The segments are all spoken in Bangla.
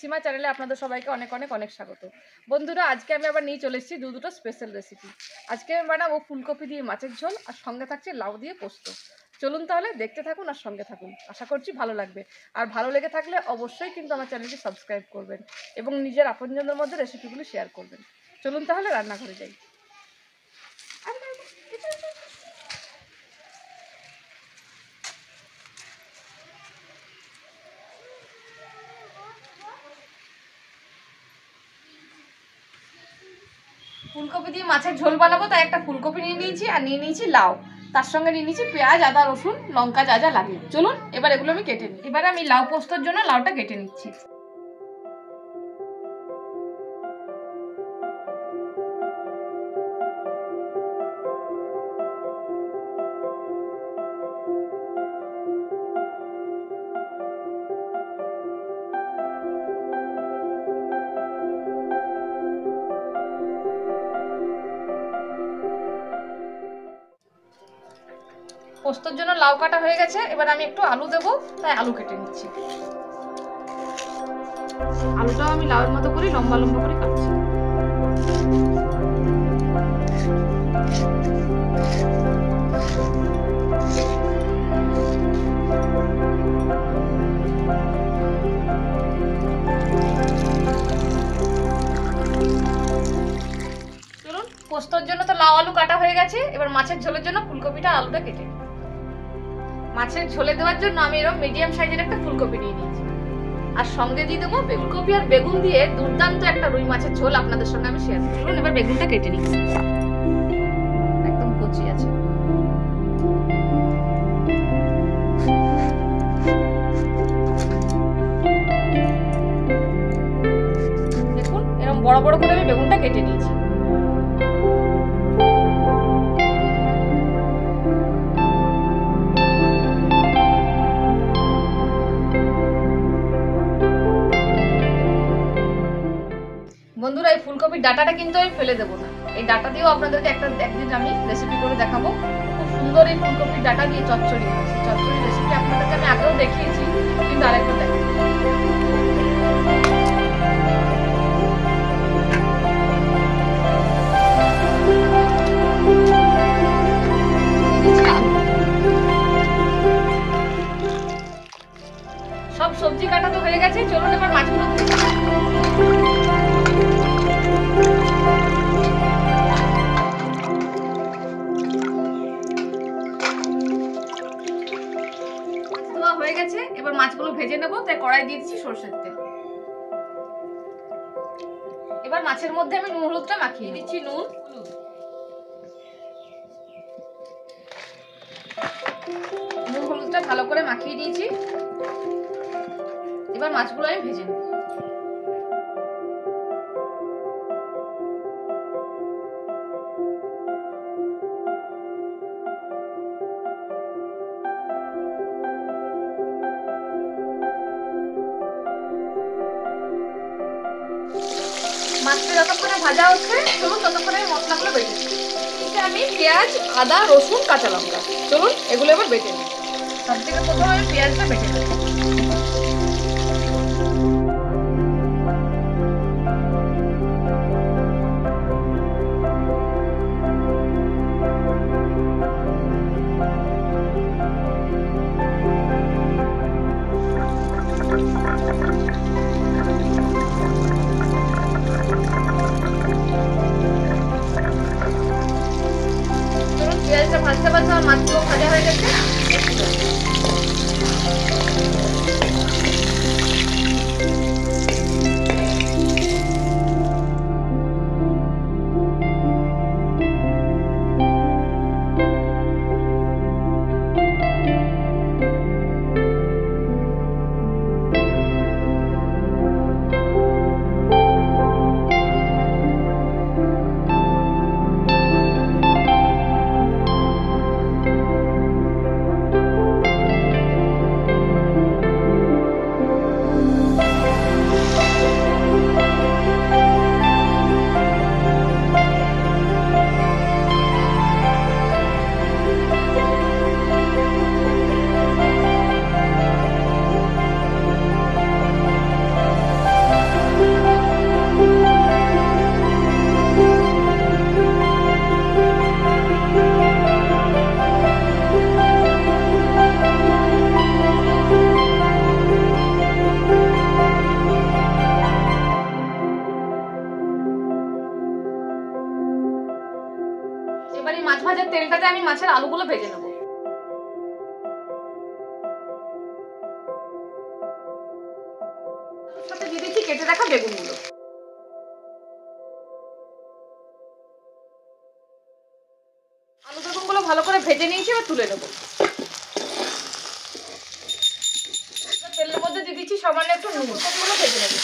সীমা চ্যানেলে আপনাদের সবাইকে অনেক অনেক অনেক স্বাগত। বন্ধুরা, আজকে আমি আবার নিয়ে চলে এসেছি দুটো স্পেশাল রেসিপি। আজকে আমি বানাবো ফুলকপি দিয়ে মাছের ঝোল, আর সঙ্গে থাকছে লাউ দিয়ে পোস্ত। চলুন তাহলে দেখতে থাকুন আর সঙ্গে থাকুন, আশা করছি ভালো লাগবে। আর ভালো লেগে থাকলে অবশ্যই কিন্তু আমার চ্যানেলটি সাবস্ক্রাইব করবেন এবং নিজের আপনজনদের মধ্যে রেসিপিগুলি শেয়ার করবেন। চলুন তাহলে রান্নাঘরে যাই। ফুলকপি দিয়ে মাছের ঝোল বানাবো, তাই একটা ফুলকপি নিয়ে নিয়েছি আর নিয়ে নিয়েছি লাউ, তার সঙ্গে নিয়ে নিয়েছি পেঁয়াজ, আদা, রসুন, লঙ্কা, যা যা লাগে। চলুন এবার এগুলো আমি কেটে নিই। এবারে আমি লাউ পোস্তর জন্য লাউটা কেটে নিচ্ছি। পোস্তর জন্য লাউ কাটা হয়ে গেছে, এবার আমি একটু আলু দেবো, তাই আলু কেটে নিচ্ছি। আলুটাও আমি লাউয়ের মতো করে লম্বা লম্বা করে কাটছি। চলুন, পোস্তর জন্য তো লাউ আলু কাটা হয়ে গেছে, এবার মাছের ঝোলের জন্য ফুলকপিটা আলুটা কেটে নিই। মাছের ঝোলে দেওয়ার জন্য আমি এরকম মিডিয়াম সাইজের একটা ফুলকপি নিয়ে নিয়েছি, আর সঙ্গে দিয়ে দেবো ফুলকপি আর বেগুন দিয়ে দুর্দান্ত একটা রুই মাছের ঝোল আপনাদের সঙ্গে আমি শেয়ার করব। এবার বেগুনটা কেটে নিই, একদম কচি আছে। দেখুন এরকম বড় বড় করে আমি বেগুনটা কেটে নিয়েছি। বন্ধুরা, এই ফুলকপির ডাটাটা কিন্তু আমি ফেলে দেবো না, এই ডাটা দিয়েও আপনাদেরকে একদিন আমি রেসিপি করে দেখাবো। খুব সুন্দর এই ফুলকপির ডাটা দিয়ে চচ্চড়ি হয়েছে। চচ্চড়ি রেসিপি আপনাদেরকে আমি আগেও দেখিয়েছি, কিন্তু আরেকবার দেখাবো। সব সবজি কাটা তো হয়ে গেছে, চলুন এবার মাছগুলো হয়ে গেছে। এবার মাছগুলো ভেজে নেবো, তাই কড়াই দিয়ে দিচ্ছি সরষের তেল। এবার মাছের মধ্যে আমি নুন হলুদটা মাখিয়ে দিচ্ছি। নুন হলুদটা ভালো করে মাখিয়ে দিয়েছি। এবার মাছগুলো আমি ভেজে নেব। মাছটা যতক্ষণে ভাজা হচ্ছে, চলুন ততক্ষণে মশলাগুলো বেটে নিই। আমি পেঁয়াজ, আদা, রসুন, কাঁচা লঙ্কা, চলুন এগুলো এবার বেটে নিই। সব থেকে প্রথমে আমি পেঁয়াজটা বেটে নেব। পেঁয়াজটা ভাজতে ভাজতে আমার মাছগুলো ভাজা হয়ে গেছে। এবার এই মাছ ভাজার তেলটাতে আমি মাছের আলুগুলো ভেজে নেবো। সাথে দিয়ে দিচ্ছি কেটে রাখা বেগুনগুলো। আলু বেগুনগুলো ভালো করে ভেজে নিয়েছি, এবার তুলে নেবো। তেলের মধ্যে দিয়ে দিচ্ছি সামান্য একটু নুন, ফুলকপিগুলো ভেজে নেবো।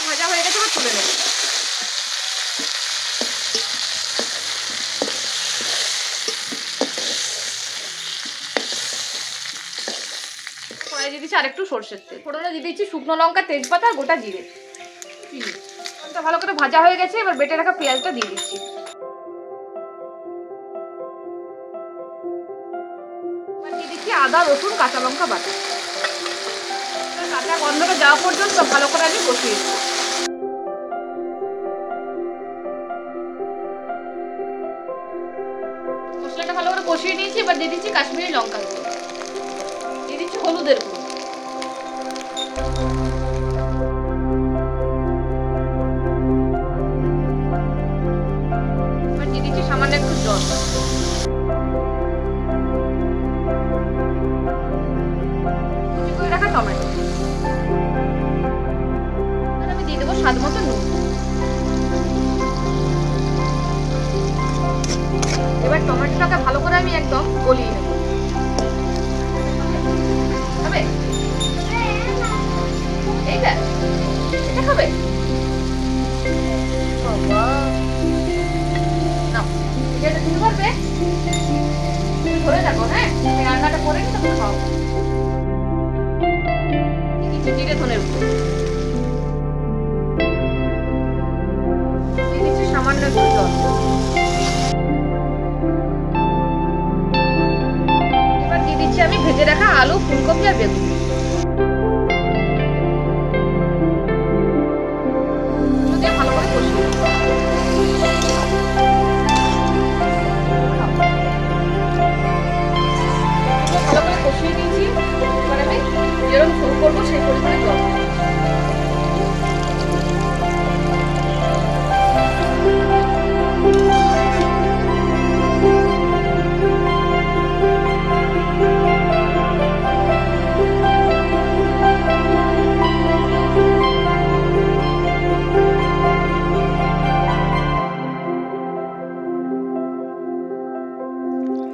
ভাজা হয়ে গেছে, এবার তুলে নেবো। কড়াই দিয়ে দিচ্ছি আরেকটু সরষের তেল, ফোড়নে দিয়ে দিচ্ছি শুকনো লঙ্কা, তেজপাতা আর গোটা জিরে। ভালো করে ভাজা হয়ে গেছে, এবার বেটে রাখা পেঁয়াজটা দিয়ে দিচ্ছি। দিয়ে দিচ্ছি আদা, রসুন, কাঁচা লঙ্কা বাটা। কাঁচা গন্ধটা যাওয়া পর্যন্ত ভালো করে আমি কষিয়ে দিচ্ছি। মশলাটা ভালো করে কষিয়ে নিয়েছি, এবার দিয়ে দিচ্ছি কাশ্মীরি লঙ্কা গুঁড়ো, দিয়ে দিচ্ছি হলুদের গুঁড়ো, এবার দিয়ে দিচ্ছি সামান্য একটু জল। রাখা টমেটো, আমি দিয়ে দেবো স্বাদ মতো নুন। এবার টমেটোটাকে ভালো করে আমি একদম গলিয়ে নেব। খাবে এইটা, এটা খাবে বাবা, নাও এটা দিতে পারবে, ধরে রাখো। হ্যাঁ, রান্নাটা করে নি তখন খাও। জিরে ধনের গুঁড়ো দিয়ে দিচ্ছি সামান্য একটু জল। এবার দিয়ে দিচ্ছি আমি ভেজে রাখা আলু, ফুলকপি আর বেগুন। ভালো করে কষিয়ে নিয়েছি। এবার আমি যেরকম শুরু করবো সেই পরিমাণে জল।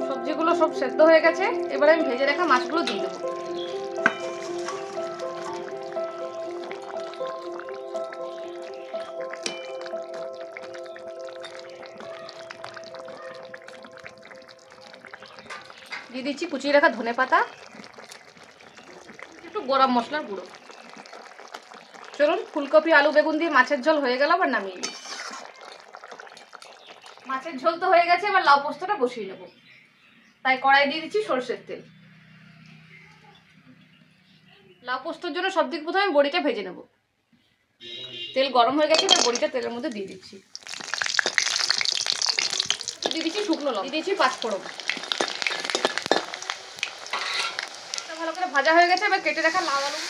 সবজিগুলো সব সেদ্ধ হয়ে গেছে, এবার আমি ভেজে রাখা মাছগুলো দিয়ে দেবো। দিয়ে দিচ্ছি কুচিয়ে রাখা ধনেপাতা, একটু গরম মশলার গুঁড়ো। চলুন, ফুলকপি আলু বেগুন দিয়ে মাছের ঝোল হয়ে গেল, আবার নামিয়ে নিই। মাছের ঝোল তো হয়ে গেছে, এবার লাউ পোস্তটা বসিয়ে নেব। তাই কড়াই দিয়ে দিচ্ছি সরষের তেল। লাউ পোস্তর জন্য সব থেকে প্রথমে বড়িটা ভেজে নেব। তেল গরম হয়ে গেছে, এবার বড়িটা তেলের মধ্যে দিয়ে দিচ্ছি। দিয়ে দিচ্ছি শুকনো লঙ্কা, দিয়ে দিচ্ছি পাঁচফোড়ন। ভালো করে ভাজা হয়ে গেছে, এবার কেটে রাখা লাউ আলু,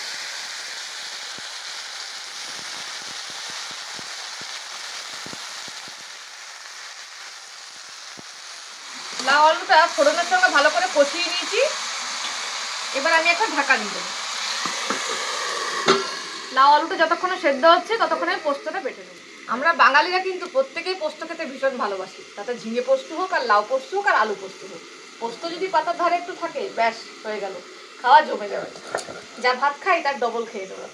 লাউ আলুটা ফোড়নের সঙ্গে ভালো করে কষিয়ে নিয়েছি। এবার আমি একটা ঢাকা দিয়ে দেবো। লাউ আলুটা যতক্ষণে সেদ্ধ হচ্ছে ততক্ষণে পোস্তটা বেটে নেব। আমরা বাঙালিরা কিন্তু প্রত্যেকেই পোস্ত খেতে ভীষণ ভালোবাসি, তাতে ঝিঙে পোস্ত হোক আর লাউ পোস্ত হোক আর আলু পোস্ত হোক। পোস্ত যদি পাতার ধারে একটু থাকে, ব্যাস হয়ে গেল, খাওয়া জমে যাবে। যা ভাত খাই তার ডবল খেয়ে দেবো।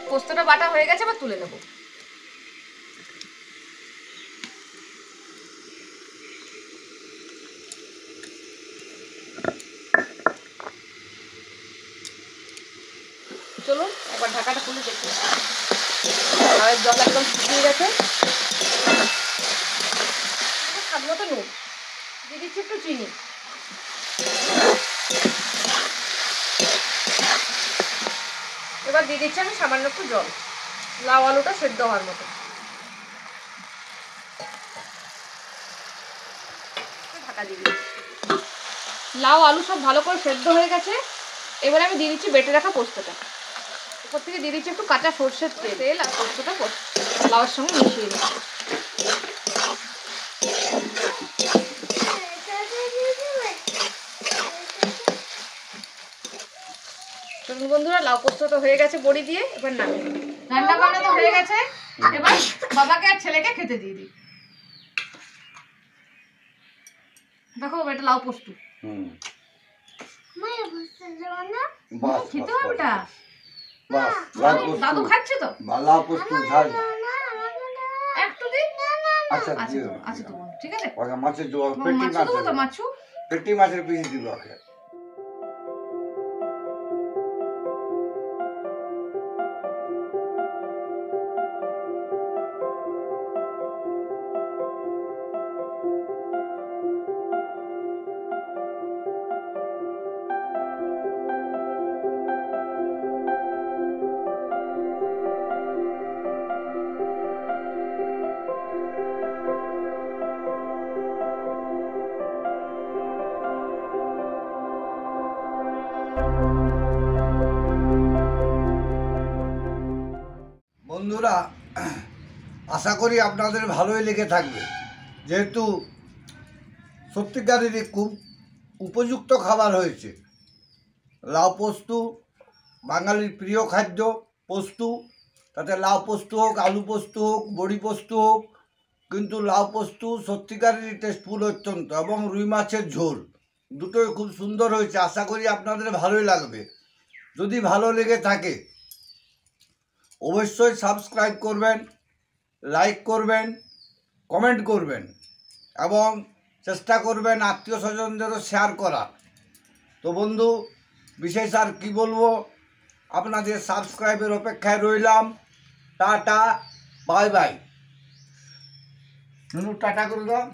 পোস্তটা বাটা হয়ে গেছে, এবার তুলে নেব। চলুন একবার ঢাকাটা খুলে দেখি। লাউয়ের জল একদম শুকিয়ে গেছে। স্বাদ মতো নুন দিয়ে দিচ্ছি, একটু চিনি। এবার দিয়ে দিচ্ছি আমি সামান্য একটু জল, লাউ আলুটা সেদ্ধ হওয়ার মতো। ঢাকা দিয়ে দিচ্ছি। লাউ আলু সব ভালো করে সেদ্ধ হয়ে গেছে। এবার আমি দিয়ে দিচ্ছি বেটে রাখা পোস্তটা। উপর থেকে দিয়ে দিচ্ছি একটু কাঁচা সর্ষের তেল আর পোস্তটা লাউয়ের সঙ্গে মিশিয়ে দিচ্ছি। চলুন বন্ধুরা, লাউ পোস্তটা হয়ে গেছে বড়ি দিয়ে, এবার নামিয়ে দিই। রান্না বান্না তো হয়ে গেছে, এবার বাবাকে আর ছেলেকে খেতে দিয়ে দিই। দেখো এটা লাউ পোস্ত। খেতে হবে এটা। দাদু খাচ্ছে তো? একটু দিন। আচ্ছা তো ঠিক আছে। মাছের পেটি মাছের পিস দিব। বন্ধুরা, আশা করি আপনাদের ভালোই লেগে থাকবে, যেহেতু সত্যিকারেরই খুব উপযুক্ত খাবার হয়েছে। লাউ পোস্ত বাঙালির প্রিয় খাদ্য। পোস্ত, তাতে লাউ পোস্ত হোক, আলু পোস্ত হোক, বড়ি পোস্ত হোক, কিন্তু লাউ পোস্ত সত্যিকারেরই টেস্টফুল অত্যন্ত, এবং রুই মাছের ঝোল দুটোই খুব সুন্দর হয়েছে। আশা করি আপনাদের ভালোই লাগবে। যদি ভালো লেগে থাকে অবশ্যই সাবস্ক্রাইব করবেন, লাইক করবেন, কমেন্ট করবেন, এবং চেষ্টা করবেন আত্মীয় স্বজনদেরও শেয়ার করার। তো বন্ধু, বিশেষ আর কি বলবো, আপনাদের সাবস্ক্রাইবের অপেক্ষায় রইলাম। Tata, bye bye. নুনু টাটা করে দাও।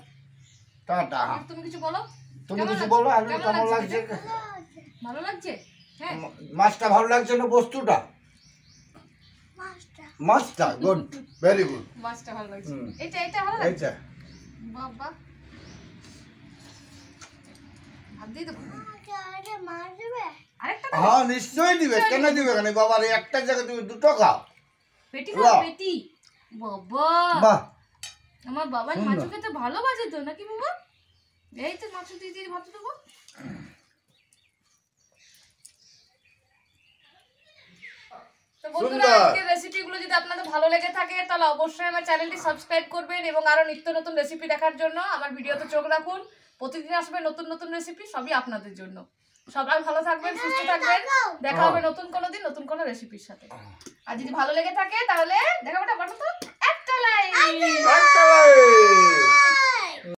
টাটা। তুমি কিছু বলো। তুমি কিছু বলো। আলু কেমন লাগছে? ভালো লাগছে। হ্যাঁ, মাছটা ভালো লাগছে না? বস্তুটা মাছটা গুড, ভেরি গুড। মাছটা ভালো লাগছে। এটা ভালো লাগছে। বাবা, ভাত দিয়ে দেবো। আরেকটা দাও। হ্যাঁ নিশ্চয়ই দিবে, কেন দিবে কেন? বাবার একটা জায়গায় তুমি দুটো খাও। পেটি খাও, পেটি। বাবা, বাহ, আমার বাবার মাছ খেতে ভালোবাসে তো নাকি বাবা? এই তো মাছ দিয়ে দিয়ে ভাত দেবো। তো বন্ধুরা, আজকের রেসিপিগুলো যদি আপনাদের ভালো লেগে থাকে তাহলে অবশ্যই আমার চ্যানেলটি সাবস্ক্রাইব করবেন, এবং আরো নিত্য নতুন রেসিপি দেখার জন্য আমার ভিডিওতে চোখ রাখুন। প্রতিদিন আসবে নতুন নতুন রেসিপি, সবই আপনাদের জন্য। সবাই ভালো থাকবেন, সুস্থ থাকবেন। দেখা হবে নতুন কোনো দিন নতুন কোনো রেসিপির সাথে। আর যদি ভালো লেগে থাকে তাহলে দেখা হবে একটা লাইক।